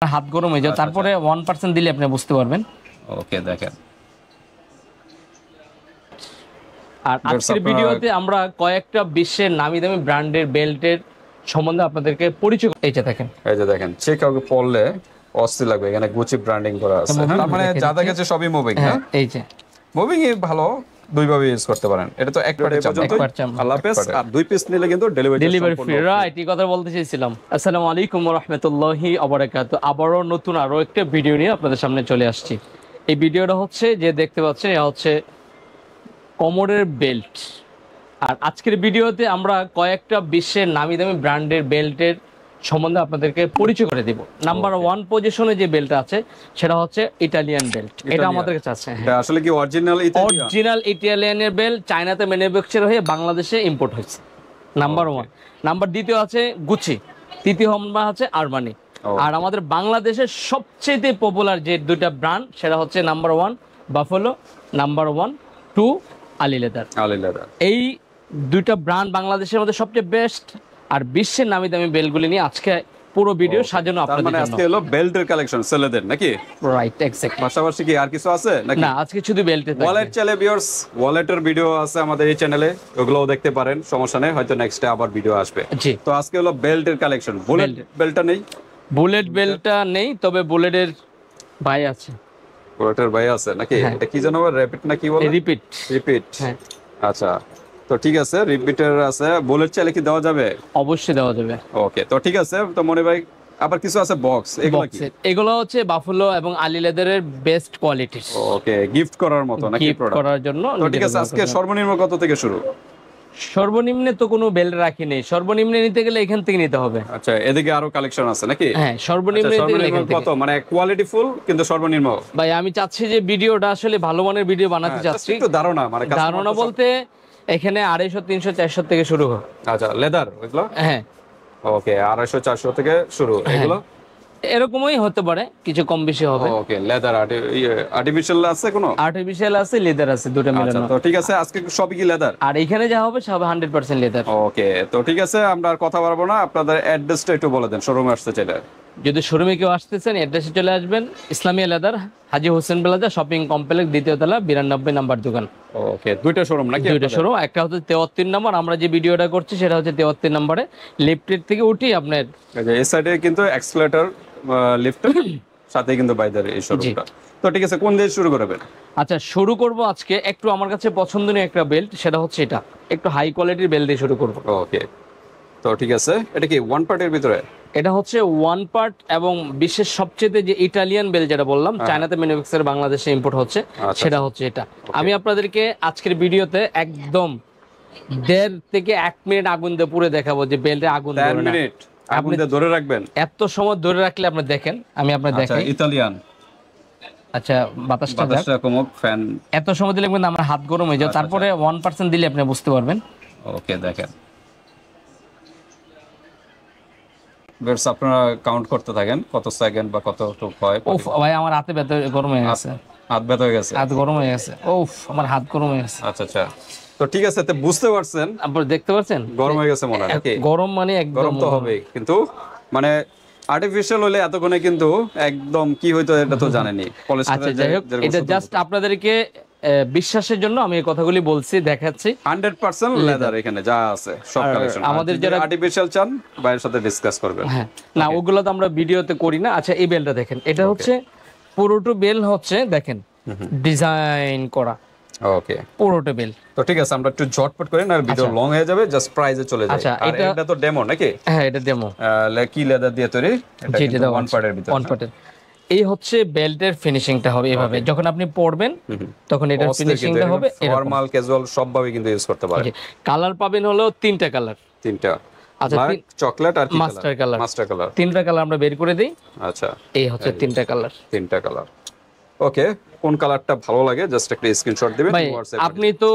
হাত গরম হয়ে যায়, তারপরে 1% দিলে আপনি বুঝতে পারবেন। ওকে দেখেন। আর আজকের ভিডিওতে আমরা কয়েকটা বিশ্বের নামি দামি ব্র্যান্ডের বেল্টের সম্বন্ধে আপনাদেরকে পরিচয়। এইটা দেখেন, এই যে দেখেন, চেক আউট পড়লে অস্থির লাগবে। এখানে গুচি ব্র্যান্ডিং করা আছে, তার মানে যা দেখাচ্ছে সবই মুভিং না? এই যে মুভিং এ ভালো, দুইভাবে ইউজ করতে পারেন। এটা তো এক পার্টের পর্যন্ত। আল্লাহ হাফেজ। আর 2 পিস নিলে কিন্তু ডেলিভারি ফ্রি। রাইট, এই কথা বলতে চাইছিলাম। আসসালামু আলাইকুম ওয়া রাহমাতুল্লাহি ওয়া বারাকাতুহু। আবারো নতুন আরো একটা ভিডিও নিয়ে আপনাদের সামনে চলে আসছি। এই ভিডিওটা হচ্ছে যে দেখতে পাচ্ছেন, এটা হচ্ছে কোমরের বেল্ট। আর আজকের ভিডিওতে আমরা কয়েকটা বিশ্বের নামি দামি ব্র্যান্ডের বেল্টের সম্বন্ধে আপনাদেরকে পরিচয় করে দিব। নাম্বার 1 পজিশনে যে বেল্টটা আছে সেটা হচ্ছে ইটালিয়ান বেল্ট। এটা আমাদের কাছে আছে। এটা আসলে কি অরিজিনাল ইটালিয়ানের বেল্ট, চায়নাতে ম্যানুফ্যাকচার হয়ে বাংলাদেশে ইম্পোর্ট হয়েছে। নাম্বার 1। নাম্বার 2 আছে গুচি, তৃতীয় নাম্বার হচ্ছে আরমানি। আর আমাদের বাংলাদেশের সবচেয়ে পপুলার যে দুইটা ব্র্যান্ড সেটা হচ্ছে number 1 buffalo, number 2 Ali leather. এই দুইটা ব্র্যান্ড বাংলাদেশের মধ্যে সবচেয়ে বেস্ট আর বিশ্বের নামি দামি বেল্টগুলি নিয়ে আজকে পুরো ভিডিও সাজানো আপনাদের জন্য। মানে আজকে হলো বেল্টের কালেকশন ছেলেদের নাকি? Right, exact. পাশাপাশি কি আর কিছু আছে নাকি? না, আজকে শুধু বেল্টের। ওয়ালেট চলে ভিউয়ার্স, ওয়ালেটের ভিডিও আছে আমাদের এই চ্যানেলে, ওগুলোও দেখতে পারেন, সমস্যা নেই। হয়তো নেক্সট ডে আবার ভিডিও আসবে। জি, তো আজকে হলো বেল্টের কালেকশন। বুলেট বেল্টটা নেই, বুলেট বেল্টটা নেই, তবে বুলেটের ভাই আছে। বুলেটের ভাই আছে নাকি? এটা কি জানো, র‍্যাপিড না কি বলে? রিপিট। হ্যাঁ, আচ্ছা, তো ঠিক আছে, রিপিটার আছে। বুলেট চাইলে কি দেওয়া যাবে? অবশ্যই দেওয়া যাবে। ওকে, তো ঠিক আছে। তো মনে ভাই আবার কিছু আছে বক্স, এগুলো কি? এগুলো হচ্ছে বাফেলো এবং আলী লেদারের বেস্ট কোয়ালিটি। ওকে, গিফট করার মতো নাকি? গিফট করার জন্য। তো ঠিক আছে, আজকে সর্বনিম্ন কত থেকে শুরু? সর্বনিম্নে তো কোনো বেল্ট রাখি নেই, সর্বনিম্নে নিতে গেলে এখান থেকে নিতে হবে। আচ্ছা, এদিকে আরো কালেকশন আছে নাকি? হ্যাঁ, সর্বনিম্ন কত, মানে কোয়ালিটি ফুল কিন্তু সর্বনিম্ন? ভাই আমি চাচ্ছি যে ভিডিওটা আসলে ভালো মানের ভিডিও বানাতে চাচ্ছি। একটু ধারণা, মানে ধারণা বলতে এখানে 250, 300, 400 থেকে শুরু হয়। আচ্ছা, লেদার এগুলো? হ্যাঁ, ওকে, 250, 400 থেকে শুরু এগুলো? এরকমই হতে পারে, কিছু কম বেশি হবে। ওকে, লেদার আর্টিফিশিয়াল আছে, কোনো আর্টিফিশিয়াল আছে, লেদার আছে, দুটো মিলানো। তো ঠিক আছে, আজকে সবই কি লেদার? আর এখানে যা হবে সব 100% লেদার। ওকে, তো ঠিক আছে, আমরা আর কথা বলবো না। আপনাদের অ্যাড্রেসটা একটু বলে দেন, শোরুমে আসতে চাইলে। যদি শোরুমে কেউ আসতেছেন, অ্যাড্রেসে চলে আসবেন, ইসলামিয়া লেদার, হাজী হোসেন প্লাজা শপিং কমপ্লেক্স, দ্বিতীয় তলা, 92 নাম্বার দোকান। ওকে, দুইটা শোরুম নাকি? দুইটা শোরুম। একটা হচ্ছে 73 নম্বর, আমরা যে ভিডিওটা করছি সেটা হচ্ছে 73 নম্বরে। লিফটের থেকে উঠি আপনার এই সাইডে কিন্তু এক্সেলেটর, লিফটের সাথে কিন্তু বাইদের এই শোরুমটা। তো ঠিক আছে, কোন দিয়ে শুরু করবেন? আচ্ছা, শুরু করব আজকে একটু আমার কাছে পছন্দনীয় একটা বেল্ট, সেটা হচ্ছে এটা একটু হাই কোয়ালিটির বেল্ট দিয়ে শুরু করব। ওকে, তো ঠিক আছে, এটা কি ওয়ান পার্টের ভিতরে? এটা হচ্ছে ওয়ান পার্ট এবং বিশ্বের সবচেয়ে যে ইটালিয়ান বেল্ট যেটা বললাম, চায়নাতে ম্যানুফ্যাকচার, বাংলাদেশে ইম্পোর্ট হচ্ছে, সেটা হচ্ছে এটা। আমি আপনাদেরকে আজকের ভিডিওতে একদম 1.5 থেকে 1 মিনিট আগুন দিয়ে পুরো দেখাবো যে বেল্টে আগুন ধরে না। 1 মিনিট আগুন দিয়ে ধরে রাখবেন? এত সময় ধরে রাখলে আপনি দেখেন, আমি আপনাকে দেখাই। ইতালিয়ান। আচ্ছা, বাতাসটা কমক, ফ্যান। এত সময় দিলে কিন্তু আমার হাত গরম হয়ে যায়, তারপরে 1% দিলে আপনি বুঝতে পারবেন। ওকে, দেখেন বেশ, আপনারা কাউন্ট করতে থাকেন কত সেকেন্ড বা কতটুকু হয়। ওফ ভাই, আমার হাতে ব্যথা, গরম হয়ে গেছে। হাত ব্যথা হয়ে গেছে? হাত গরম হয়ে গেছে। ওফ, আমার হাত গরম হয়ে গেছে। আচ্ছা আচ্ছা, তো ঠিক আছে, তো বুঝতে পারছেন, আপনি দেখতে পাচ্ছেন গরম হয়ে গেছে মনে হয় নাকি? গরম মানে একদম গরম তো হবে, কিন্তু মানে আর্টিফিশিয়াল হলে এতক্ষণে কিন্তু একদম কি হইতো এটা তো জানেনি। আচ্ছা, যাই হোক, এটা জাস্ট আপনাদেরকে বিশ্বাসের জন্য আমি এই কথাগুলি বলছি, দেখাচ্ছি। 100% লেদার এখানে যা আছে সব কালেকশন। আমাদের যারা আর্টিফিশিয়াল চান ভাইয়ের সাথে ডিসকাস করবেন। হ্যাঁ, না ওগুলো তো আমরা ভিডিওতে করি না। আচ্ছা, এই বেলটা দেখেন, এটা হচ্ছে পুরোটো বেল হচ্ছে, দেখেন ডিজাইন করা। ওকে, পুরোটো বেল। তো ঠিক আছে, আমরা একটু ঝটপট করি না, ভিডিও লং হয়ে যাবে, জাস্ট প্রাইজে চলে যাই। আচ্ছা, আর এটা তো ডেমো নাকি? হ্যাঁ, এটা ডেমো। কি লেদার দিয়ে তৈরি? এটা কিন্তু ওয়ান পার্টের ভিতর। ওয়ান পার্টের। এই হচ্ছে বেল্টের ফিনিশিংটা হবে এভাবে, যখন আপনি পরবেন তখন এটার ফিনিশিংটা হবে ফর্মাল ক্যাজুয়াল সব ভাবে কিন্তু ইউজ করতে পারেন। কালার পাবেন হলো 3টা কালার। 3টা? আচ্ছা, চকলেট আর কি মাস্টার কালার। Master colour. 3টা কালার আমরা বের করে দেই। আচ্ছা, এই হচ্ছে 3টা কালার। 3টা কালার। ওকে, কোন কালারটা ভালো লাগে জাস্ট একটা স্ক্রিনশট দিবেন হোয়াটসঅ্যাপে। আপনি তো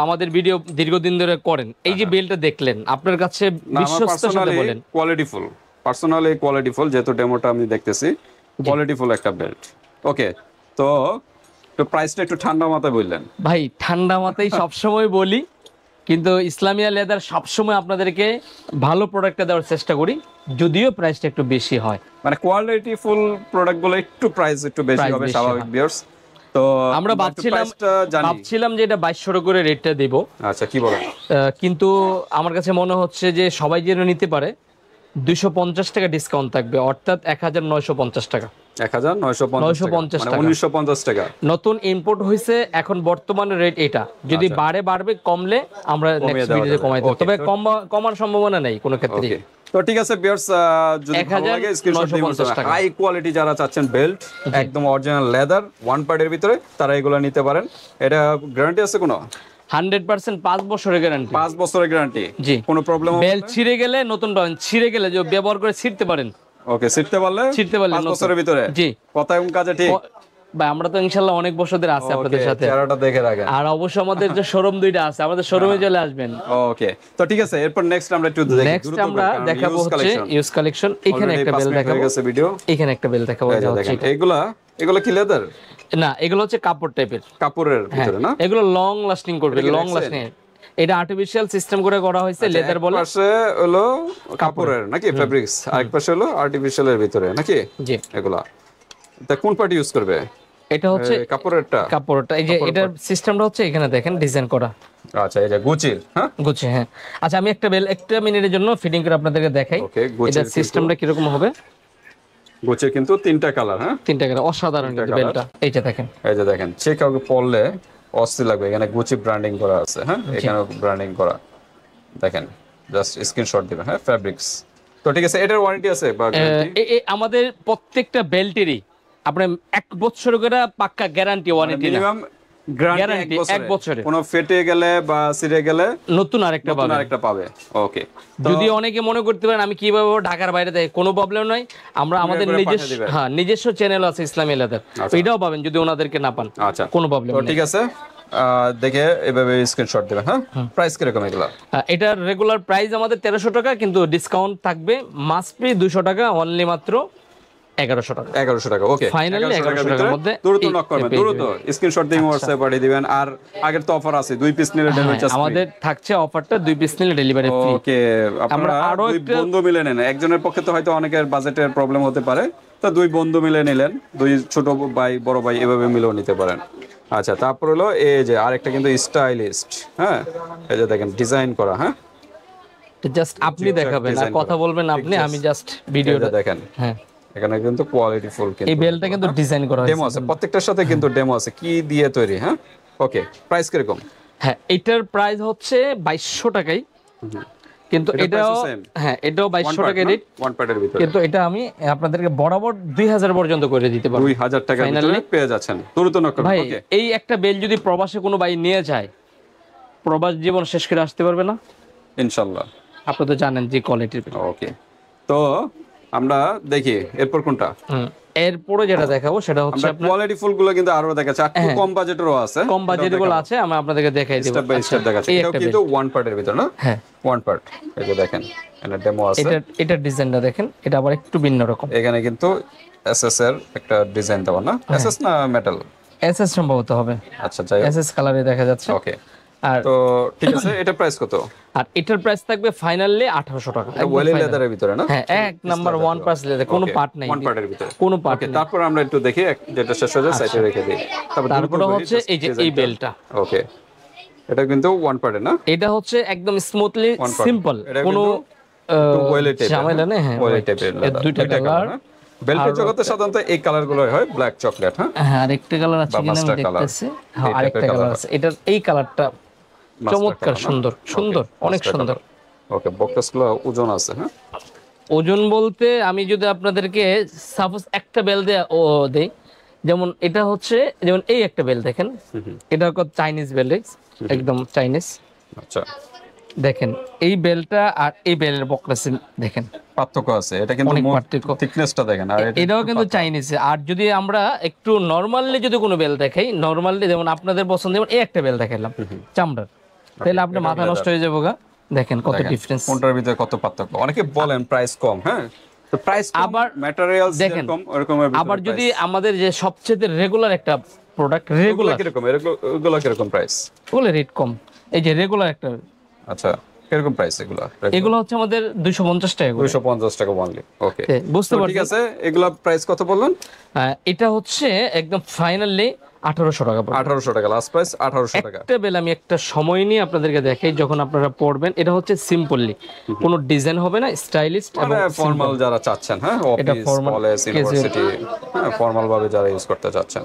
আমাদের ভিডিও দীর্ঘদিন ধরে করেন, এই যে বেলটা দেখলেন, আপনার কাছে বিশ্বস্ততার সাথে বলেন। কোয়ালিটিফুল, পার্সোনালি কোয়ালিটিফুল, যেহেতু ডেমোটা আমি দেখতেছি, কোয়ালিটিফুল একটা বেল্ট। ওকে, তো প্রাইসটা একটু ঠান্ডা মাথায় বললেন। ভাই ঠান্ডা মাথায় সব সময় বলি, কিন্তু ইসলামিয়া লেদার সবসময় আপনাদেরকে ভালো প্রোডাক্টটা দেওয়ার চেষ্টা করি, যদিও প্রাইসটা একটু বেশি হয়। মানে কোয়ালিটি ফুল প্রোডাক্ট গুলো একটু প্রাইস একটু বেশি Price হবে বেশি স্বাভাবিক ভিউয়ার্স। তো আমরা একটু price-টা জানি। ভাবছিলাম যে এটা 2200 করে রেটটা দেব, আচ্ছা কি বলেন? কিন্তু আমার কাছে মনে হচ্ছে যে সবাই যেন নিতে পারে 250 টাকা ডিসকাউন্ট থাকবে, অর্থাৎ 1950 টাকা। 1950 টাকা। 1950 টাকা নতুন ইম্পোর্ট হয়েছে, এখন বর্তমানে রেট এটা, যদি বাড়বে কমলে আমরা নেক্সট দেওয়া ভিডিওতে যাবে। কমাই দেব, Okay, তবে কমার সম্ভাবনা নেই কোনো ক্ষেত্রে। ওকে, তো ঠিক আছে ভিউয়ার্স, যদি ভালো লাগে স্ক্রিনশট দিয়ে 1950 টাকা। হাই কোয়ালিটি যারা চাচ্ছেন বেল্ট একদম অরিজিনাল লেদার ওয়ান পার্টের ভিতরে, তারা এগুলো নিতে পারেন। এটা গ্যারান্টি আছে কোনো? 100% 5 বছরের গ্যারান্টি। 5 বছরের গ্যারান্টি, জি। কোনো প্রবলেম হবে বেল ছিঁড়ে গেলে নতুন পাবেন, ছিঁড়ে গেলে যে ব্যবহার করে ছিঁড়তে পারেন। ওকে, ছিড়তে পারলে 5 নতুন। বছরের ভিতরে। জি। কথা এবং কাজে ঠিক। ভাই আমরা তো ইনশাআল্লাহ অনেক বছর ধরে আছি আপনাদের ওকে, সাথে, চেহারাটা দেখে রাখেন। আর অবশ্যই আমাদের যে শোরুম দুইটা আছে, আমাদের শোরুমে চলে আসবেন। ওকে, তো ঠিক আছে, এরপর নেক্সট আমরা একটু দেখি নেক্সট দ্রুত আমরা করে, কারণ দেখাবো use হচ্ছে collection। Use collection. এখানে Already একটা 5 বেল মিনিট হয়ে দেখাবো, গেছে ভিডিও। এখানে একটা বেল দেখাবো, এই যে যা হচ্ছে দেখেন, এগুলা কি লেদার? না, এগুলো হচ্ছে কাপড় টাইপের। কাপড়ের ভিতরে না? এগুলো লং লাস্টিং করবে, এটা কি লং দেখছেন? লাস্টিং। এটা আর্টিফিশিয়াল সিস্টেম করে করা হয়েছে, লেদার বলে। এক পাশে হলো কাপড়ের নাকি ফেব্রিক্স, আরেক পাশে হলো আর্টিফিশিয়ালের ভিতরে নাকি জি। এগুলা। তা কোন পার্টি ইউজ করবে? এটা হচ্ছে কাপড়েরটা। কাপড়টা। এই যে এটার সিস্টেমটা হচ্ছে এখানে দেখেন ডিজাইন করা। আচ্ছা, এই যে গুচির, হ্যাঁ গুছে, হ্যাঁ। আচ্ছা, আমি একটা মিনিটের জন্য ফিটিং করে আপনাদেরকে দেখাই ওকে, গুচির এটা সিস্টেমটা কিরকম হবে। গুচির কিন্তু 3টা কালার, হ্যাঁ 3টা কালার, অসাধারণ কিন্তু colour। বেলটা। এইটা দেখেন, এই যে দেখেন, যে কাউকে পরলে অস্থির লাগবে। এখানে গুচি ব্র্যান্ডিং করা আছে, হ্যাঁ এখানে ব্র্যান্ডিং করা, দেখেন জাস্ট স্ক্রিনশট দিবেন, হ্যাঁ ফেব্রিক্স। তো ঠিক আছে, এটার ওয়ারেন্টি আছে বা গ্যারান্টি? আমাদের প্রত্যেকটা বেল্টেরই আপনার 1 বছর করে পাক্কা গ্যারান্টি, ওয়ারেন্টি না, মিনিমাম গ্যারান্টি Guarantee 1 এক বছরের। কোনো ফেটে গেলে বা ছিঁড়ে গেলে নতুন আরেকটা নতুন পাবেন। আরেকটা পাবে। ওকে, যদি অনেকে মনে করতে পারেন আমি কিভাবে ঢাকার বাইরে থেকে, কোনো প্রবলেম নাই। আমরা আমাদের করে নিজস্ব, পাঠিয়ে দিবেন। হ্যাঁ নিজস্ব চ্যানেল আছে ইসলামী লেদার, আচ্ছা। এটাও পাবেন যদি ওনাদেরকে না পান, আচ্ছা কোনো প্রবলেম তো নেই। ঠিক আছে, দেখে এভাবে স্ক্রিনশট দিবেন, হ্যাঁ প্রাইস কিরকম এগুলা? এটার রেগুলার প্রাইস আমাদের 1300 টাকা, কিন্তু ডিসকাউন্ট থাকবে মাস্ট বি 200 টাকা, অনলি মাত্র 1100 টাকা। 1100 টাকা। ওকে, Finally 1100 টাকার মধ্যে দ্রুত এই নক করবেন, পেয়ে দ্রুত স্ক্রিনশট দিয়ে হোয়াটসঅ্যাপ পাঠিয়ে দিবেন। আর আগের তো অফার আছে, 2 পিস নিলে ডেলিভারি চার্জ আমাদের থাকছে অফারটা 2 পিস নিলে ডেলিভারি ফ্রি। ওকে, আপনারা আরো 2 বন্ধু মিলে নেন। একজনের পক্ষে তো হয়তো অনেকের বাজেটের প্রবলেম হতে পারে, তো 2 বন্ধু মিলে নিলেন, 2 ছোট ভাই বড় ভাই এভাবে মিলেও নিতে পারেন। আচ্ছা, তারপর হলো এই যে আরেকটা কিন্তু স্টাইলিস্ট, হ্যাঁ এই যে দেখেন ডিজাইন করা, হ্যাঁ জাস্ট আপনি দেখাবেন আর design কথা করা। বলবেন আপনি, আমি জাস্ট এই ভিডিওটা যে দেখেন, হ্যাঁ। এখানে কিন্তু কোয়ালিটি ফুল, কিন্তু এই বেলটা কিন্তু ডিজাইন করা ডেমো হয়েছে। আছে, প্রত্যেকটার সাথে কিন্তু ডেমো আছে কি দিয়ে তৈরি, হ্যাঁ ওকে। প্রাইস কিরকম? হ্যাঁ, এটার প্রাইস হচ্ছে 2200 টাকাই, কিন্তু এটার এটাও price same? হ্যাঁ এটাও 2200 টাকা রেট, ওয়ান পার্টের ভিতরে কিন্তু এটা আমি আপনাদেরকে বরাবর 2000 পর্যন্ত করে দিতে পারবো। 2000 টাকার ভিতরে Finally? পেয়ে যাচ্ছেন, দ্রুত নক করুন। ভাই ওকে, এই একটা বেল যদি প্রবাসে কোনো ভাই নিয়ে যায়, প্রবাস জীবন শেষ করে আসতে পারবে না। ইনশাআল্লাহ। আপনি তো জানেন যে কোয়ালিটির। ওকে, তো আমরা দেখি এরপর কোনটা। এরপরে যেটা দেখাবো সেটা হচ্ছে আমরা আপনার কোয়ালিটি ফুল গুলো কিন্তু আরো দেখাচ্ছি, আর একটু কম বাজেটেরও আছে, কম বাজেটের গুলো আছে, আমি আপনাদেরকে দেখাই দেব স্টেপ বাই স্টেপ দেখাচ্ছি। এই এটাও একটা কিন্তু ওয়ান পার্টের ভিতর না? হ্যাঁ, ওয়ান পার্ট। এই যে দেখেন, এখানে ডেমো আছে। এটার ডিজাইনটা দেখেন, এটা আবার একটু ভিন্ন রকম। এখানে কিন্তু এসএস এর একটা ডিজাইন দেওয়া না? এসএস না মেটাল? এসএস সম্ভবত হবে, আচ্ছা যাই হোক, এসএস কালারে দেখা যাচ্ছে। ওকে। আর তো ঠিক আছে, এটা প্রাইস কত? আর এটার প্রাইস থাকবে ফাইনালি 1800 টাকা। এটা ওয়েলি লেদারের ভিতরে না? হ্যাঁ, এক নাম্বার 1 লেদার, কোনো পার্ট নাই, ওয়ান পার্টের ভিতরে, কোনো পার্ট ওকে। নেই। তারপর আমরা একটু দেখি, যেটা শেষ হয়ে যায় সাইডে রেখে দিই। তারপরে হচ্ছে এই যে এই বেলটা, ওকে, এটা কিন্তু ওয়ান পার্টের না? এটা হচ্ছে একদম স্মুথলি One part। সিম্পল, এটা কোনো ওয়েলি টাইপের, ঝামেলা নেই। হ্যাঁ, ওয়েলি টাইপের এর লেদার, দুইটা কালার। বেল্টের জগতে সাধারণত এই কালার গুলো হয় ব্ল্যাক চকলেট, হ্যাঁ হ্যাঁ, আরেকটা কালার আছে বা কিনা আমি mustard colour। দেখতেছি। হ্যাঁ, এই আরেকটা type এর কালার colour আছে। এটার এই কালারটা চমৎকার, colour না? সুন্দর সুন্দর, অনেক সুন্দর। ওকে, বক্স গুলো ওজন আছে, হ্যাঁ ওজন বলতে আমি যদি আপনাদেরকে সাপোজ একটা বেল দেই, যেমন এটা হচ্ছে, যেমন এই একটা বেল দেখেন, এটা চাইনিজ বেল, একদম চাইনিজ। আচ্ছা, দেখেন এই বেলটা আর এই বেলের বক্রাসি দেখেন, পার্থক্য আছে। এটা কিন্তু অনেক পার্থক্য। থিকনেসটা দেখেন, আর এটা এটাও কিন্তু চাইনিজ। আর যদি আমরা একটু নরমালি যদি কোনো বেল দেখাই, নরমালি যেমন আপনাদের পছন্দ, যেমন এই একটা বেল দেখালাম চামড়ার, তাহলে আপনার মাথা নষ্ট হয়ে যাবে গা। দেখেন কত ডিফারেন্স, কোনটার ভিতরে কত পার্থক্য। অনেকে বলেন প্রাইস কম, হ্যাঁ তো প্রাইস আবার ম্যাটেরিয়ালস দেখেন, কম, ওরকমের ভিতরে আবার যদি আমাদের যে সবচেয়ে রেগুলার একটা প্রোডাক্ট, রেগুলার কিরকম, এগুলো কিরকম প্রাইস? ওগুলো রেট কম। এই যে রেগুলার একটা আচ্ছা, কিরকম প্রাইস এগুলা? এগুলো হচ্ছে আমাদের 250 টাকা করে। 250 টাকা অনলি। ওকে, বুঝতে ঠিক পারছেন। আছে। এগুলা প্রাইস কত বললেন? এটা হচ্ছে একদম ফাইনালি 1800 টাকা পড়বে। 1800 টাকা, লাস্ট প্রাইস 1800 টাকা। একটা বেল আমি একটা সময় নিয়ে আপনাদেরকে দেখাই, যখন আপনারা পড়বেন এটা হচ্ছে সিম্পলি, কোনো ডিজাইন হবে না, স্টাইলিশ এবং মানে ফর্মাল যারা চাচ্ছেন, হ্যাঁ, office, formal, college, casual। University, হ্যাঁ, ফর্মাল ভাবে যারা ইউজ করতে চাচ্ছেন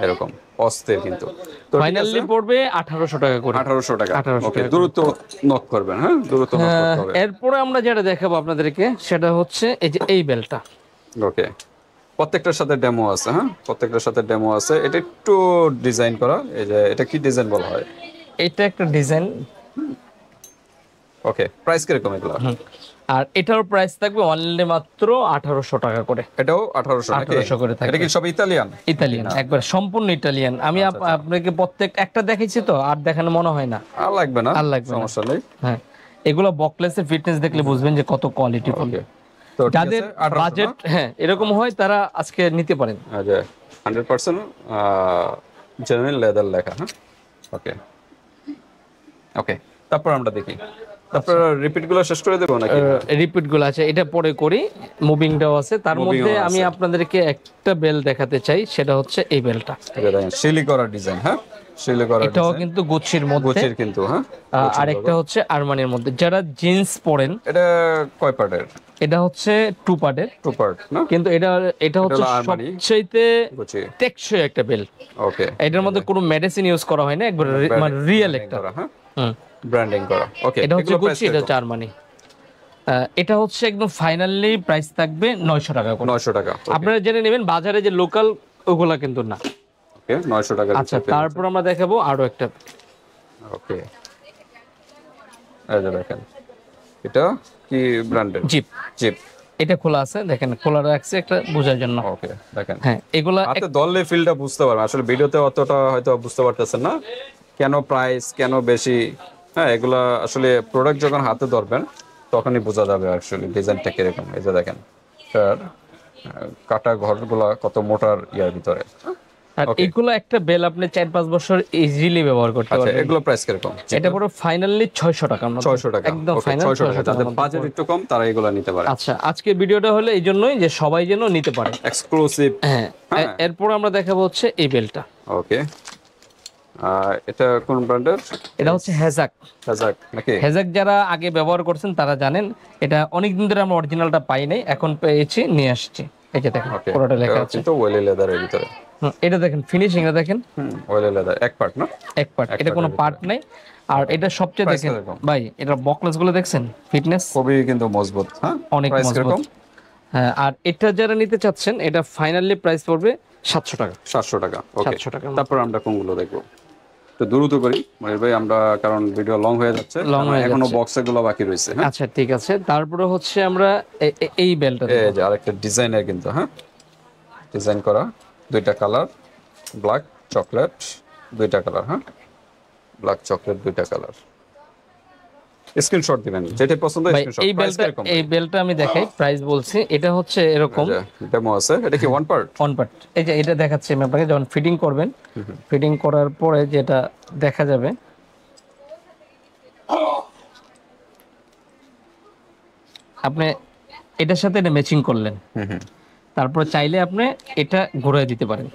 এরকম অস্থির কিন্তু। তো ঠিক ফাইনালি আছে, পড়বে 1800 টাকা করে। 1800 টাকা। 1800 ওকে, টাকা। দ্রুত নক করবেন, হ্যাঁ, দ্রুত নক করতে হবে। এরপরে আমরা যেটা দেখাবো আপনাদেরকে সেটা হচ্ছে এই যে এই বেলটা। ওকে, প্রত্যেকটার সাথে ডেমো আছে, হ্যাঁ, প্রত্যেকটার সাথে ডেমো আছে। এটা একটু ডিজাইন করা, এই যে এটা কি ডিজাইন বলা হয়? এটা একটা ডিজাইন। ওকে, প্রাইস কিরকম এগুলো? আর এটার প্রাইস থাকবে অনলি মাত্র 1800 টাকা করে। এটাও 1800 নাকি? 1800 করে থাকবে। এটা কি সব ইতালিয়ান? ইতালিয়ান, একবার সম্পূর্ণ ইতালিয়ান। আমি আপনাকে প্রত্যেক একটা দেখাইছি তো, আর দেখানো মনে হয় না। আর লাগবে না, আর লাগবে না। সমস্যা নেই। হ্যাঁ, এগুলো বকলেসের ফিটনেস দেখলে বুঝবেন যে কত কোয়ালিটি ফুল। ওকে, তো ঠিক যাদের আছে, 1800 বাজেট এরকম হয় তারা আজকে নিতে পারেন। যে 100% জেনুইন লেদার লেখা, হ্যাঁ। ওকে ওকে, তারপর আমরা দেখি, তারপর রিপিট গুলো শেষ করে দেবো নাকি? রিপিট গুলো আছে, এটা পরে করি। মুভিংটাও আছে তার Moving মধ্যে। ও আমি আছে। আপনাদেরকে একটা বেল দেখাতে চাই, সেটা হচ্ছে এই বেলটা। এটা দেখেন, শিলি করা ডিজাইন, হ্যাঁ, শিলি করা এটাও ডিজাইন, কিন্তু গুচ্ছির মধ্যে। গুচির কিন্তু, হ্যাঁ। আরেকটা হচ্ছে আরমানির মধ্যে। যারা জিন্স পরেন, এটা কয় পার্টের? এটা হচ্ছে 2 পার্টের, 2 পার্ট না? কিন্তু এটা হচ্ছে হলো আরমানি। সবচাইতে গুচি। টেকসই একটা বেল। ওকে, এটার মধ্যে কোনো মেডিসিন ইউজ করা হয় না, একবার মানে রিয়েল একটা। হ্যাঁ, হুম। ব্র্যান্ডিং করা। ওকে, এটা হচ্ছে এগুলো প্রাইস গুচি, এটা হচ্ছে আরমানি। এটা হচ্ছে একদম ফাইনালি প্রাইস থাকবে 900 টাকা করে। 900 টাকা। আপনারা জেনে নেবেন, বাজারে যে লোকাল ওগুলা কিন্তু না। ওকে, 900 টাকা। আচ্ছা, তারপর আমরা দেখাবো আরো একটা। ওকে, এই যে দেখেন, এটা কি ব্র্যান্ডের? জিপ। জিপ। এটা খোলা আছে, দেখেন খোলা রাখছে একটা বোঝার জন্য। ওকে, দেখেন, হ্যাঁ, এগুলা হাতে ধরলে ফিলটা বুঝতে পারবেন। আসলে ভিডিওতে অতটা হয়তো বুঝতে পারতেছেন না, কেন প্রাইস কেন বেশি। হ্যাঁ, এগুলা আসলে প্রোডাক্ট যখন হাতে ধরবেন তখনই বোঝা যাবে আসলে ডিজাইনটা কিরকম। এই যে দেখেন, তার কাটা ঘরগুলা কত মোটার ইয়ার ভিতরে। আর এগুলো একটা বেল আপনি 4-5 বছর ইজিলি ব্যবহার করতে আচ্ছা, পারবেন। এগুলো প্রাইস কিরকম? এটা পুরো ফাইনালি 600 টাকা। 600 টাকা। একদম ওকে, ফাইনাল 600 টাকা। যাদের বাজেট একটু কম তারা এগুলো নিতে পারে। আচ্ছা, আজকের ভিডিওটা হলো এই জন্যই যে সবাই যেন নিতে পারে, এক্সক্লুসিভ। হ্যাঁ। এরপর আমরা দেখাবো হচ্ছে এই বেলটা। ওকে, এটা কোন ব্র্যান্ডের? এটা হচ্ছে হেজাক। হাজাক নাকি? হেজাক যারা আগে ব্যবহার করছেন তারা জানেন। এটা অনেকদিন ধরে আমরা অরিজিনালটা পাই নাই, এখন পেয়েছি, নিয়ে আসছি। এই যে দেখেন, ওকে, পুরোটা লেখা আছে। কিন্তু ওয়েলি লেদারের ভিতরে। এটা দেখেন, ফিনিশিংটা দেখেন, ওয়েলি লেদার এক পার্ট না? এক পার্ট, এটা কোনো পার্ট নাই। আর এটা সবচেয়ে দেখেন কিরকম? ভাই, এটা বকলেস গুলো দেখছেন, ফিটনেস খুবই কিন্তু মজবুত, হ্যাঁ। অনেক প্রাইস মজবুত। কিরকম? হ্যাঁ, আর এটা যারা নিতে চাচ্ছেন, এটা ফাইনালি প্রাইস পড়বে 700 টাকা। 700 টাকা। ওকে, 700 টাকা। তারপর আমরা কোনগুলো দেখবো? তো দ্রুত করি মনির ভাই, আমরা কারণ ভিডিও লং হয়ে যাচ্ছে, এখনো বক্সে গুলো বাকি রয়েছে, হ্যাঁ। আচ্ছা, ঠিক আছে। তারপরে হচ্ছে আমরা এই বেলটা এই যে আরেকটা ডিজাইনের কিন্তু, হ্যাঁ, ডিজাইন করা, দুইটা কালার, ব্ল্যাক চকলেট, দুইটা কালার, হ্যাঁ, ব্ল্যাক চকলেট, দুইটা কালার। স্ক্রিনশট দিবেন যেটা পছন্দ, ভাই, স্ক্রিনশট। এই প্রাইস বেলটা কিরকম? এই বেলটা আমি দেখাই, প্রাইস বলছি। এটা হচ্ছে এরকম ডেমো আছে। এটা কি ওয়ান পার্ট? On part. এই যে এটা দেখাচ্ছি আমি আপনাকে, যখন ফিটিং করবেন, ফিটিং করার পরে যেটা দেখা যাবে, আপনি এটার সাথে এটা ম্যাচিং করলেন, তারপর চাইলে আপনি এটা ঘুরাই দিতে পারেন।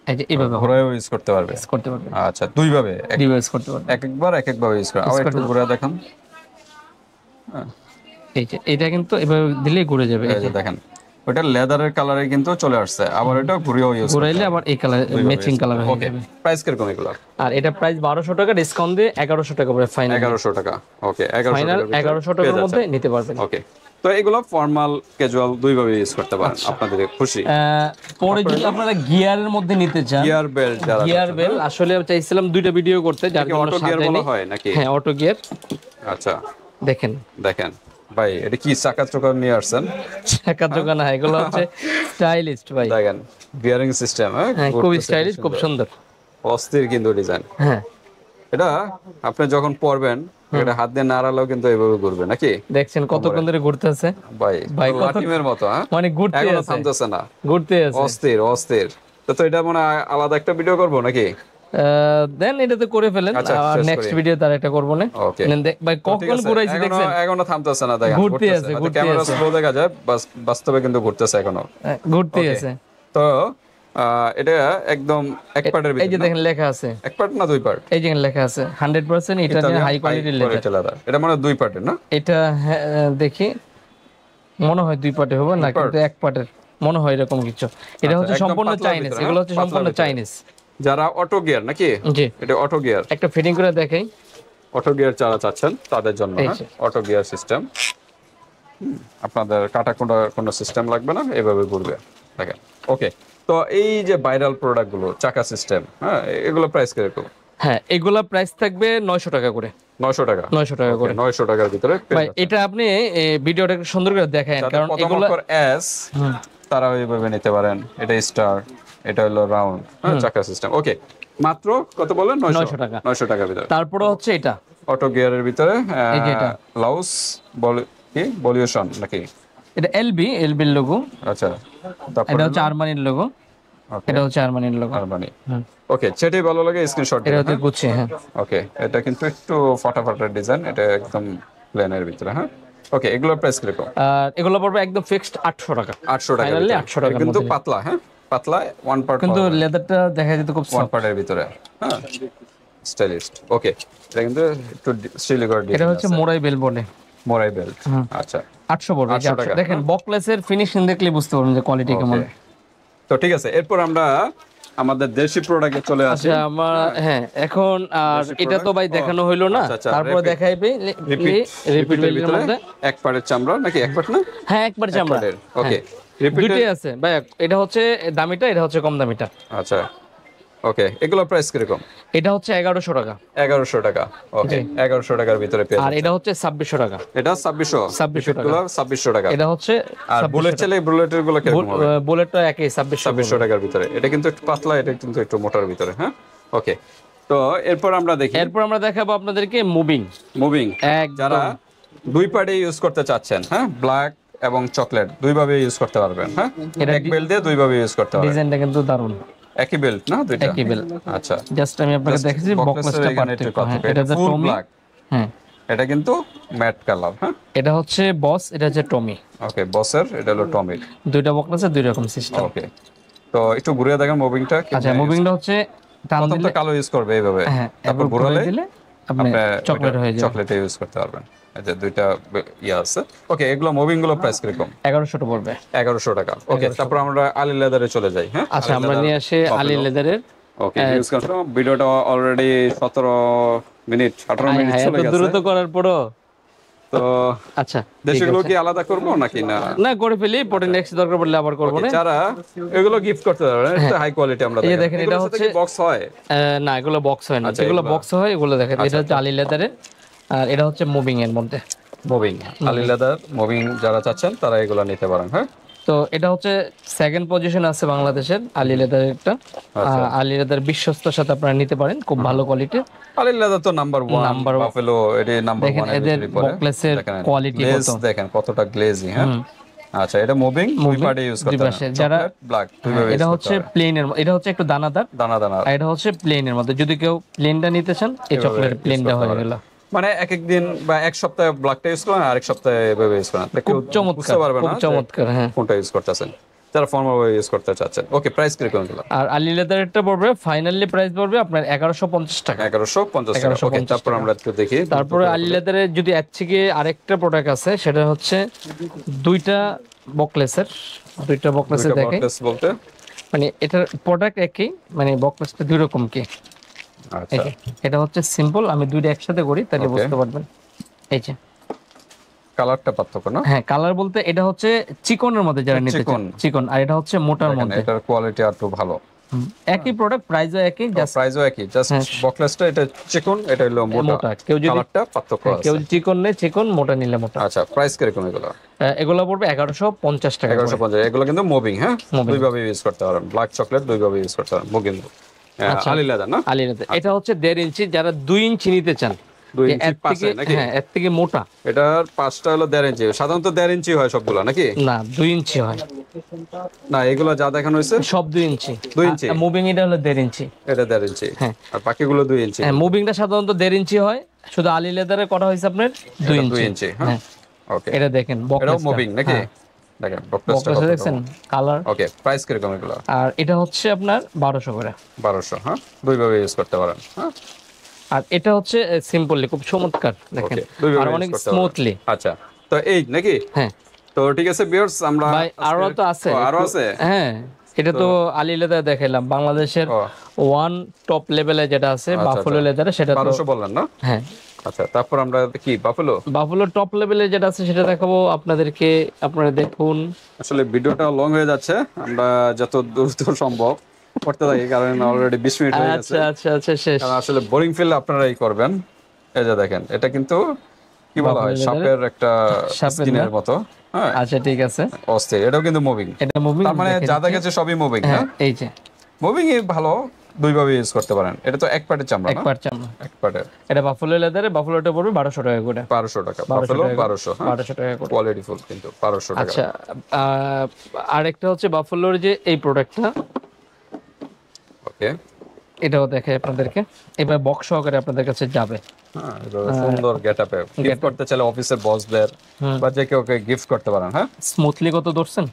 এই যে এইভাবে ঘোরায়ও ইউজ করতে পারবে। করতে পারবেন, আচ্ছা, দুই ভাবে, ডিভাইস করতে পারবেন। একবার এক একভাবে ইউজ করা। আবার একটু ঘুরে দেখান। এই যে এটা কিন্তু এভাবে দিলেই ঘুরে যাবে। এই যে দেখেন, ওটা লেদারের কালারে কিন্তু চলে আসছে, আবার এটা ঘুরিয়েও ইউজ ঘুরাইলে আবার এই কালার, ম্যাচিং কালার হয়ে ওকে, যাবে। প্রাইস কিরকম এগুলো? আর এটা প্রাইস 1200 টাকা, ডিসকাউন্ট দিয়ে 1100 টাকা পড়ে ফাইনাল। 1100 টাকা। ওকে, 1100 ফাইনাল টাকা 1100 টাকার মধ্যে নিতে পারবেন। ওকে, তো এগুলো ফর্মাল ক্যাজুয়াল দুই ভাবে ইউজ করতে পারেন, আপনাদের খুশি। পরে যদি আপনারা গিয়ারের মধ্যে নিতে চান, গিয়ার বেল্ট, যারা গিয়ার বেল আসলে আমি চাইছিলাম দুইটা ভিডিও করতে, যার জন্য অটো গিয়ার সাজাইনি। বলা হয় নাকি? হ্যাঁ, অটো গিয়ার। আচ্ছা, দেখেন, দেখেন ভাই, এটা কি চাকা চোকা নিয়ে আসছেন? চাকার দোকান, এগুলো হচ্ছে স্টাইলিস্ট ভাই। দেখেন, বিয়ারিং সিস্টেম, হ্যাঁ, খুব স্টাইলিশ, খুব সুন্দর, অস্থির কিন্তু ডিজাইন। হ্যাঁ। এটা আপনি যখন পরবেন, এটা হাত দিয়ে নাড়ালেও কিন্তু এইভাবে ঘুরবে নাকি? দেখছেন কতক্ষণ ধরে ঘুরতেছে ভাই, ভাই, লাটিমের মতো, হ্যাঁ, মানে ঘুরতে এখনো আছে, থামতেছে না, ঘুরতে আছে। অস্থির অস্থির। তো এটা মনে হয় আলাদা একটা ভিডিও করবো নাকি? দেন এটাতে করে ফেলেন, আচ্ছা, আর শেষ নেক্সট করি। ভিডিওতে আর একটা করবো না। ওকে ভাই কখন ঘুরাইছি দেখছেন, এখনো থামতেছে না, দেখেন ঘুরতে আছে, ঘুরতে ক্যামেরা আছে। স্লো দেখা যায়, বাস্তবে কিন্তু ঘুরতেছে এখনো। ঘুরতে Okay. আছে। তো এটা একদম এক পার্টের এই যে ভিতরে না? দেখেন লেখা আছে, এক পার্ট না দুই পার্ট? এই যে লেখা আছে 100% ইটালিয়ান হাই কোয়ালিটির লেদার। লেদার, এটা মানে দুই পার্টের না? এটা হ্যাঁ, দেখি মনে হয় দুই পার্টে হবে না, কিন্তু এক পার্টের মনে হয় এরকম কিছু। এটা আচ্ছা, হচ্ছে একদম সম্পূর্ণ পাতলার চাইনিজ, ভিতরে, এগুলো হচ্ছে হ্যাঁ? সম্পূর্ণ পাতলার ভিতরে। চাইনিজ। যারা অটো গিয়ার নাকি, জি, এটা অটো গিয়ার, একটা ফিটিং করে দেখাই। অটো গিয়ার যারা চাচ্ছেন তাদের জন্য, এই হ্যাঁ, যে। Auto gear system. আপনাদের কাটা কোনো সিস্টেম লাগবে না, এভাবে ঘুরবে, দেখেন। ওকে, তো এই যে ভাইরাল প্রোডাক্ট গুলো, চাকা সিস্টেম, হ্যাঁ, এগুলো প্রাইস কিরকম? হ্যাঁ, এগুলা প্রাইস থাকবে 900 টাকা করে। 900 টাকা? 900 টাকা করে। 900 টাকার ভিতরে পেয়ে ভাই যাচ্ছেন। এটা আপনি ভিডিওটা একটু সুন্দর করে দেখান, যাদের কারণ প্রথম এগুলা অক্ষর এস, তারা ওইভাবে নিতে পারেন। এটা স্টার, এটা হলো রাউন্ড, হ্যাঁ, চাকা সিস্টেম। ওকে, মাত্র কত বলেন? 900 টাকা। 900 টাকার ভিতরে। তারপরে হচ্ছে এটা, অটো গিয়ারের ভিতরে এই যে এটা। লাউস কি ভলিউশন নাকি? এটা এলবির লোগো, আচ্ছা, তারপর এটা হচ্ছে আরমানির লোগো, এটা হচ্ছে আরমানির লোগো। আরমানি। ওকে, যেটাই ভালো লাগে স্ক্রিনশট এটা দিন। হচ্ছে গুচি, হ্যাঁ। ওকে, এটা কিন্তু একটু ফাটাফাটা ডিজাইন, এটা একদম প্লেনের ভিতরে, হ্যাঁ। ওকে, এগুলোর প্রাইস কিরকম? আর এগুলো পড়বে একদম ফিক্সড 800 টাকা। 800 টাকা? ফাইনালি 800 টাকা কিন্তু পাতলা, হ্যাঁ, পাতলা ওয়ান পার্ট, কিন্তু লেদারটা দেখা যেত খুব ওয়ান সফট। পার্টের ভিতরে, হ্যাঁ, স্টাইলিস্ট। ওকে, এটা কিন্তু একটু স্টিলি করে এটা হচ্ছে মোরাই বেল বলে, মোরাই বেল্ট। আচ্ছা, 800 পড়বে। 800 টাকা। দেখেন বকলেসের ফিনিশিং দেখলে বুঝতে পারবেন যে কোয়ালিটি কেমন। ওকে, তো ঠিক আছে, এরপর আমরা আমাদের দেশি প্রোডাক্টে চলে আসি। আচ্ছা আমার, হ্যাঁ এখন আর এটা তো ভাই দেখানো হইলো না, আচ্ছা, আচ্ছা, তারপর দেখাইবে রিপিট রিপিটের বেলের ভিতরে মধ্যে। এক পার্টের চামড়া নাকি, এক পার্ট না? হ্যাঁ একবার চামড়া। ওকে, দুটোই আছে ভাই, এটা হচ্ছে দামিটা, এটা হচ্ছে কম দামিটা। আচ্ছা, ওকে, এগুলো প্রাইস কিরকম? এটা হচ্ছে 1100 টাকা, 1100 টাকা। ওকে, 1100 টাকার ভিতরে পেয়ে আর যাচ্ছেন। এটা হচ্ছে 2600 টাকা। এটা 2600, 2600 টাকা। এগুলো 2600 টাকা। এটা হচ্ছে আর বুলেট চাইলে বুলেটের গুলো কিরকম হবে? বুলেটটা একই 2600। 2600 টাকার ভিতরে। এটা কিন্তু একটু পাতলা, এটা কিন্তু একটু মোটার ভিতরে, হ্যাঁ। ওকে, তো এরপর আমরা দেখি এরপর আমরা দেখাবো আপনাদেরকে মুভিং। মুভিং, একদম যারা দুই পার্টে ইউজ করতে চাচ্ছেন, হ্যাঁ, ব্ল্যাক এবং চকলেট দুই ভাবে ইউজ করতে পারবেন, হ্যাঁ। এটা এক বেল্ট দিয়ে দুই ভাবে ইউজ করতে পারবেন। ডিজাইনটা কিন্তু দারুণ, একই বেল্ট না, দুইটা একই বেল। আচ্ছা, জাস্ট আমি আপনাকে দেখাচ্ছি বকলেসটা পার্থক্য। হ্যাঁ, এটা যে ফুল টমি, ব্ল্যাক, হ্যাঁ এটা কিন্তু ম্যাট কালার, হ্যাঁ। এটা হচ্ছে বস, এটা হচ্ছে টমি। ওকে, বসের, এটা হলো টমির। দুইটা বকলেসের দুই রকম সিস্টেম। ওকে, তো একটু ঘুরে দেখেন মুভিংটা। আচ্ছা মুভিংটা হচ্ছে টান প্রথম দিলে, তো কালো ইউজ করবে এইভাবে, হ্যাঁ তারপর এরপর ঘুরাই ঘুরালে দিলে আপনি চকলেট হয়ে যাবে। চকলেটে ইউজ করতে পারবেন। এই যে দুইটা ইয়া আছে। ওকে, এগুলো মুভিং গুলো প্রাইস কিরকম? 1100 টাকা পড়বে। 1100 টাকা। ওকে, তারপর আমরা আলি লেদারে চলে যাই, হ্যাঁ। আচ্ছা আমরা নিয়ে আসি আলি লেদারের। ওকে, ইউজ করতে ভিডিওটা অলরেডি 17 মিনিট 18 মিনিট হ্যাঁ, চলে এত গেছে। দ্রুত করার পরও। তো আচ্ছা দেশিগুলো কি আলাদা করবো নাকি না? না করে ফেলি, পরে নেক্সট দরকার পড়লে আবার করবো না। যারা এগুলো গিফট করতে পারবেন, এটা হাই কোয়ালিটি আমরা এই যে দেখাই। দেখেন, এটা এগুলোর সাথে হচ্ছে কি বক্স হয়? না এগুলো বক্স হয় না, আচ্ছা, যেগুলো এগুলো- বক্স হয় এগুলো দেখেন। এটা হচ্ছে আলি লেদারের, আর এটা হচ্ছে মুভিং এর মধ্যে। মুভিং, আলি লেদার মুভিং যারা চাচ্ছেন তারা এগুলো নিতে পারেন, হ্যাঁ। তো এটা হচ্ছে সেকেন্ড পজিশন আছে বাংলাদেশের আলি লেদারের একটা। আলি লেদার বিশ্বস্তর সাথে আপনারা নিতে পারেন, খুব ভালো কোয়ালিটির। আলি লেদার তো নাম্বার 1, বাফেলো এটি নাম্বার 1 দেখেন এদের বকলেসের কোয়ালিটি কত, দেখেন কতটা গ্লেজি, হ্যাঁ। আচ্ছা, এটা মুভিং দুই পার্টে ইউজ করতে দুই পাশে, পারেন, যারা ব্ল্যাক দুই হ্যাঁ, ভাবে এটা হচ্ছে প্লেনের, এটা হচ্ছে একটু দানাদার, দানা দানা, আর এটা হচ্ছে প্লেনের মধ্যে। যদি কেউ প্লেনটা নিতে চান, এই চকলেট প্লেনটা হয়ে গেল। মানে এক এক দিন বা এক সপ্তাহে ব্ল্যাকটা ইউজ করেন, আরেক সপ্তাহে এভাবে ইউজ করেন, খুব চমৎকার, বুঝতে পারবে খুব না চমৎকার, হ্যাঁ। কোনটা ইউজ করতেছেন, যারা ফর্মাল ওয়ে ইউজ করতে চাচ্ছেন। ওকে, প্রাইস কিরকম হলো? আর আলি লেদারেরটা পড়বে ফাইনালি প্রাইস পড়বে আপনার 1150 টাকা। 1150 টাকা। ওকে, তারপর আমরা একটু দেখি। তারপরে আলি লেদারের যদি এর থেকে আরেকটা প্রোডাক্ট আছে, সেটা হচ্ছে দুইটা বকলেসের, দুইটা বকলেসের দেখে, বক্স বলতে মানে এটার প্রোডাক্ট একই, মানে বকলেসটা দুই রকম কি। আচ্ছা, এটা হচ্ছে সিম্পল, আমি দুইটা একসাথে করি তাহলে Okay. বুঝতে পারবেন। এই যে কালারটা পার্থক্য না? হ্যাঁ, কালার বলতে এটা হচ্ছে চিকনের মধ্যে যারা নিতে চান, চিকন। চিকন, আর এটা হচ্ছে মোটার দেখেন, মধ্যে। এটার কোয়ালিটি আর একটু ভালো। একই প্রোডাক্ট, প্রাইসও একই, জাস্ট প্রাইসও একই, জাস্ট বক্সলেসটা এটা চিকন, এটা হলো মোটা। মোটা। কেউ যদি কালারটা পার্থক্য কেউ আছে। চিকন নেয় চিকন, মোটা নিলে মোটা। আচ্ছা, প্রাইস কিরকম এগুলো? এগুলো পড়বে 1150 টাকা করে। 1150। এগুলো কিন্তু মুভিং, হ্যাঁ, Moving। দুই ভাবে ইউজ করতে পারেন, ব্ল্যাক চকলেট দুই ভাবে ইউজ করতে পারেন, মুভিং। আলি লেদার না? আলি লেদার। এটা হচ্ছে 1.5 ইঞ্চি, যারা 2 ইঞ্চি নিতে চান, 2 যে ইঞ্চি এর পাশে থেকে নাকি? হ্যাঁ এর থেকে মোটা। এটার পাঁচটা হলো 1.5 ইঞ্চি, সাধারণত 1.5 ইঞ্চি হয় সবগুলো নাকি? না 2 ইঞ্চি হয়, না এগুলো যা দেখানো হয়েছে সব 2 ইঞ্চি। 2 ইঞ্চি, মুভিং এটা হলো 1.5 ইঞ্চি। এটা 1.5 ইঞ্চি, হ্যাঁ আর বাকিগুলো 2 ইঞ্চি। হ্যাঁ মুভিংটা সাধারণত 1.5 ইঞ্চি হয়, শুধু আলী লেদারে করা হয়েছে আপনার 2 এটা 2 ইঞ্চি। ইঞ্চি, হ্যাঁ হ্যাঁ ওকে। এটা দেখেন এটাও বকলেসটা, মুভিং নাকি? দেখেন বক্সটা বকলেসটা দেখছেন কালার। ওকে, প্রাইস কিরকম এগুলো? আর এটা হচ্ছে আপনার 1200 করে। 1200, হ্যাঁ দুই ভাবে ইউজ করতে পারেন, হ্যাঁ আর এটা হচ্ছে সিম্পলি খুব চমৎকার দেখেন, ওকে, দুই ভাবে আর use অনেক করতে পারবেন। স্মুথলি। আচ্ছা, তো এই নাকি? হ্যাঁ তো ঠিক আছে ভিউয়ার্স, আমরা ভাই আরো তো আছে, আরো আছে। হ্যাঁ এটা তো আলী লেদার দেখাইলাম, বাংলাদেশের ও, ওয়ান টপ লেভেলে যেটা আছে বাফলো লেদারে সেটা তো 1200 বললেন না? হ্যাঁ আচ্ছা, তারপর আমরা কি বাফেলো? বাফলো টপ লেভেলে যেটা আছে সেটা দেখাবো আপনাদেরকে, আপনারা দেখুন। আসলে ভিডিওটা লং হয়ে যাচ্ছে, আমরা যত দ্রুত সম্ভব করতে থাকি, কারণ অলরেডি 20 মিনিট হয়ে গেছে। আচ্ছা আচ্ছা আচ্ছা শেষ। কারণ আসলে বোরিং ফিল আপনারাই করবেন। এই যে দেখেন, এটা কিন্তু কি বলা হয়, বাফলো সাপের একটা সাপের স্কিনের না? মতো, হ্যাঁ আচ্ছা ঠিক আছে, অস্থির। এটাও কিন্তু মুভিং, এটা মুভিং। তার মানে যা দেখেছে সবই মুভিং। হ্যাঁ হ্যাঁ এই যে মুভিং এ ভালো, দুই ভাবে ইউজ করতে পারেন। এটা তো এক পার্টের চামড়া এক না? পার্ট চামড়া, এক পার্টের এটা বাফলো লেদারে, বাফলোটা পড়বে 1200 টাকা করে। 1200 টাকা, বাফেলো 1200, হ্যাঁ 1200 টাকা করে। কোয়ালিটি ফুল কিন্তু 1200 টাকা। আচ্ছা আরেকটা হচ্ছে বাফলোর যে এই প্রোডাক্টটা, ওকে, এটাও দেখে আপনাদেরকে, এবার বক্স সহকারে আপনাদের কাছে যাবে। হ্যাঁ এটা সুন্দর গেটআপে গিফট করতে চাইলে অফিসের বসদের বা যে কেউ গিফট করতে পারেন। হ্যাঁ স্মুথলি কত ধরছেন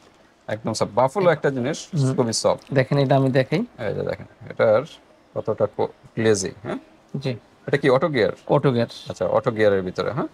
একদম সব। বাফেলো একটা জিনিস খুবই সফট, দেখেন, এটা আমি দেখাই। এই যে দেখেন এটার কতটা গ্লেজি। হ্যাঁ জি এটা কি অটো গিয়ার? Auto gear. আচ্ছা, অটো গিয়ারের ভিতরে, হ্যাঁ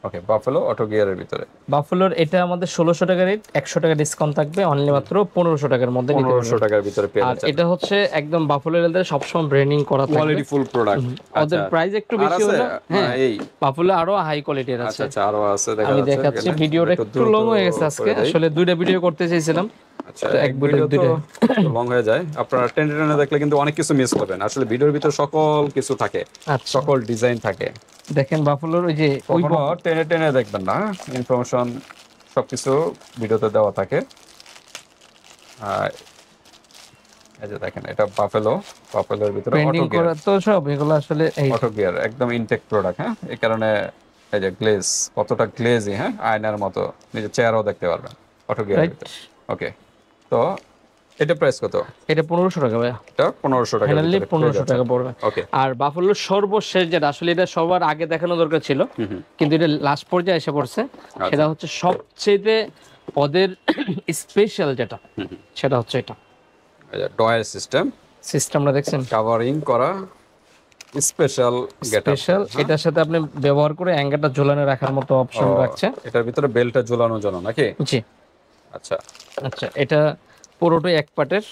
ওকে, বাফেলো অটো গিয়ারের ভিতরে। বাফলোর এটা আমাদের 1600 টাকা রেট, 100 টাকা ডিসকাউন্ট থাকবে, অনলি মাত্র 1500 টাকার মধ্যে নিতে পারবেন। 1500 টাকার ভিতরে পেয়ে আর যাচ্ছেন। এটা হচ্ছে একদম বাফলো লেদারে সবসময় ব্র্যান্ডিং করা থাকবে, কোয়ালিটি ফুল প্রোডাক্ট। ওদের প্রাইস একটু বেশি হলো। হ্যাঁ এই বাফলো আরো হাই কোয়ালিটির আছে। আচ্ছা আচ্ছা, আরো আছে দেখা আমি যাচ্ছে। দেখাচ্ছি, এখানে ভিডিওটা একটু একটু দ্রুত লং হয়ে গেছে আজকে, করে দেই। আসলে দুইটা ভিডিও করতে চাইছিলাম। আচ্ছা, তো এক এক ভিডিও ভিডিও তো দুইটা লং হয়ে যায়, আপনারা টেনে টেনে দেখলে কিন্তু অনেক কিছু মিস করবেন। আসলে ভিডিওর ভিতরে সকল কিছু থাকে, আচ্ছা সকল ডিজাইন থাকে। দেখেন বাফলোর ওই যে ওই কখনো টেনে টেনে দেখবেন না, ইনফরমেশন সবকিছু ভিডিওতে দেওয়া থাকে। আর এই যে দেখেন, এটা বাফেলো, বাফেলোর ভিতরে ব্র্যান্ডিং অটো গিয়ার, করা তো সব এগুলো আসলে এই অটো গিয়ার একদম ইনটেক প্রোডাক্ট। হ্যাঁ এই কারণে এই যে গ্লেজ, কতটা গ্লেজি, হ্যাঁ আয়নার মতো, নিজের চেহারাও দেখতে পারবেন অটো গিয়ার রাইট। ভিতরে। ওকে, তো এটা প্রাইস কত? এটা 1500 টাকা ভাই, এটা 1500 টাকা, ফাইনালি 1500 টাকা পড়বে। ওকে, আর বাফলোর সর্বশেষ যেটা, আসলে এটা সবার আগে দেখানো দরকার ছিল কিন্তু এটা লাস্ট পর্যায়ে এসে পড়ছে, সেটা হচ্ছে সবচেয়ে ওদের স্পেশাল যেটা, সেটা হচ্ছে এটা ডয়ার সিস্টেম, সিস্টেমটা দেখছেন কাভারিং করা স্পেশাল গেটআপ। স্পেশাল। এটার সাথে আপনি ব্যবহার করে অ্যাঙ্গারটা ঝোলানো রাখার মতো অপশন রাখছে। এটার ভিতরে বেলটা ঝোলানোর জন্য নাকি? জি আচ্ছা আচ্ছা, এটা পুরোটাই এক পার্টের,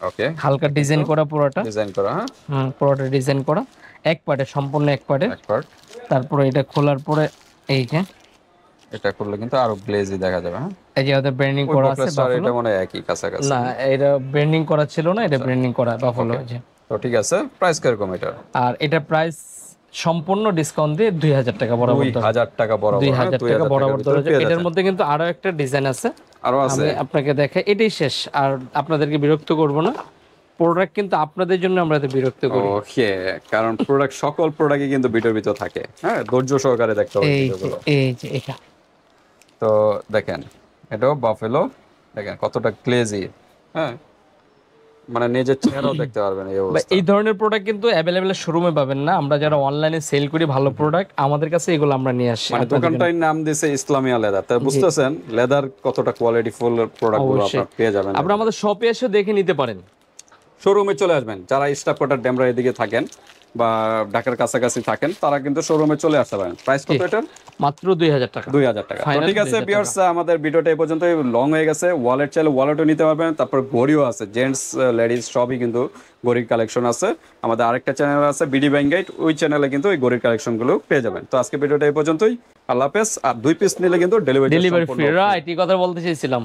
ওকে, হালকা ডিজাইন করা পুরোটা, ডিজাইন করা, হ্যাঁ পুরোটা ডিজাইন করা এক পার্টের, সম্পূর্ণ এক পার্টের। এক পার্ট। তারপরে এটা খোলার পরে এই যে এটা করলে কিন্তু আরো গ্লেজি দেখা যাবে। হ্যাঁ এই যে ওদের ব্র্যান্ডিং করা আছে আর বাফলো। এটা মনে হয় একই কাছাকাছি। না এটা ব্র্যান্ডিং করা ছিল না, এটা ব্র্যান্ডিং করা বাফলো আছে। তো ঠিক আছে, প্রাইস কিরকম এটার? আর এটা প্রাইস সম্পূর্ণ ডিসকাউন্ট দিয়ে 2000 টাকা বরাবর, 2000 টাকা বরাবর, 2000 টাকা বরাবর ভিতরে ধরে। পেয়ে এটার যাচ্ছেন। মধ্যে কিন্তু আরো একটা ডিজাইন আছে, আরো আছে, আমি আপনাকে দেখাই। এটাই শেষ, আর আপনাদেরকে বিরক্ত করব না। প্রোডাক্ট কিন্তু আপনাদের জন্য আমরা এত বিরক্ত করি। ওকে, কারণ প্রোডাক্ট সকল প্রোডাক্টই কিন্তু ভিডিওর ভিতর থাকে। হ্যাঁ ধৈর্য সহকারে দেখতে হবে এই যে ভিডিওগুলো। এই যে এটা তো দেখেন, এটাও বাফেলো, দেখেন কতটা গ্লেজি। হ্যাঁ মানে নিজের চেহারাও দেখতে পারবেন এই বা অবস্থা। এই ধরনের প্রোডাক্ট কিন্তু অ্যাভেলেবেল শোরুমে পাবেন না। আমরা যারা অনলাইনে সেল করি ভালো প্রোডাক্ট, আমাদের কাছে এগুলো আমরা নিয়ে আসি। মানে দোকানটার নাম দিয়েছে ইসলামিয়া লেদার, তাই বুঝতেছেন লেদার কতটা কোয়ালিটি ফুল প্রোডাক্ট গুলো অবশ্যই। আপনারা পেয়ে যাবেন। আপনারা আমাদের শপে এসে দেখে নিতে পারেন, শোরুমে চলে আসবেন। যারা স্টাফ কোয়ার্টার ডেমরা এদিকে থাকেন বা ঢাকার কাছাকাছি থাকেন, তারা কিন্তু শোরুমে চলে আসতে পারেন। প্রাইস কত এটার? মাত্র 2000 টাকা। 2000 টাকা। তো Final ঠিক আছে 2000 ভিউয়ার্স, আমাদের ভিডিওটা এই পর্যন্ত, লং হয়ে গেছে। ওয়ালেট চাইলে ওয়ালেটও নিতে পারবেন, তারপর ঘড়িও আছে, জেন্টস লেডিস সবই কিন্তু ঘড়ির কালেকশন আছে। আমাদের আরেকটা চ্যানেল আছে বিডি ব্যাঙ্গাইট, ওই চ্যানেলে কিন্তু ওই ঘড়ির কালেকশনগুলো পেয়ে যাবেন। তো আজকে ভিডিওটা এই পর্যন্তই, আল্লাহ হাফেজ। আর 2 পিস নিলে কিন্তু ডেলিভারি ডেলিভারি ফ্রি, রাইট, এই কথা বলতে চাইছিলাম।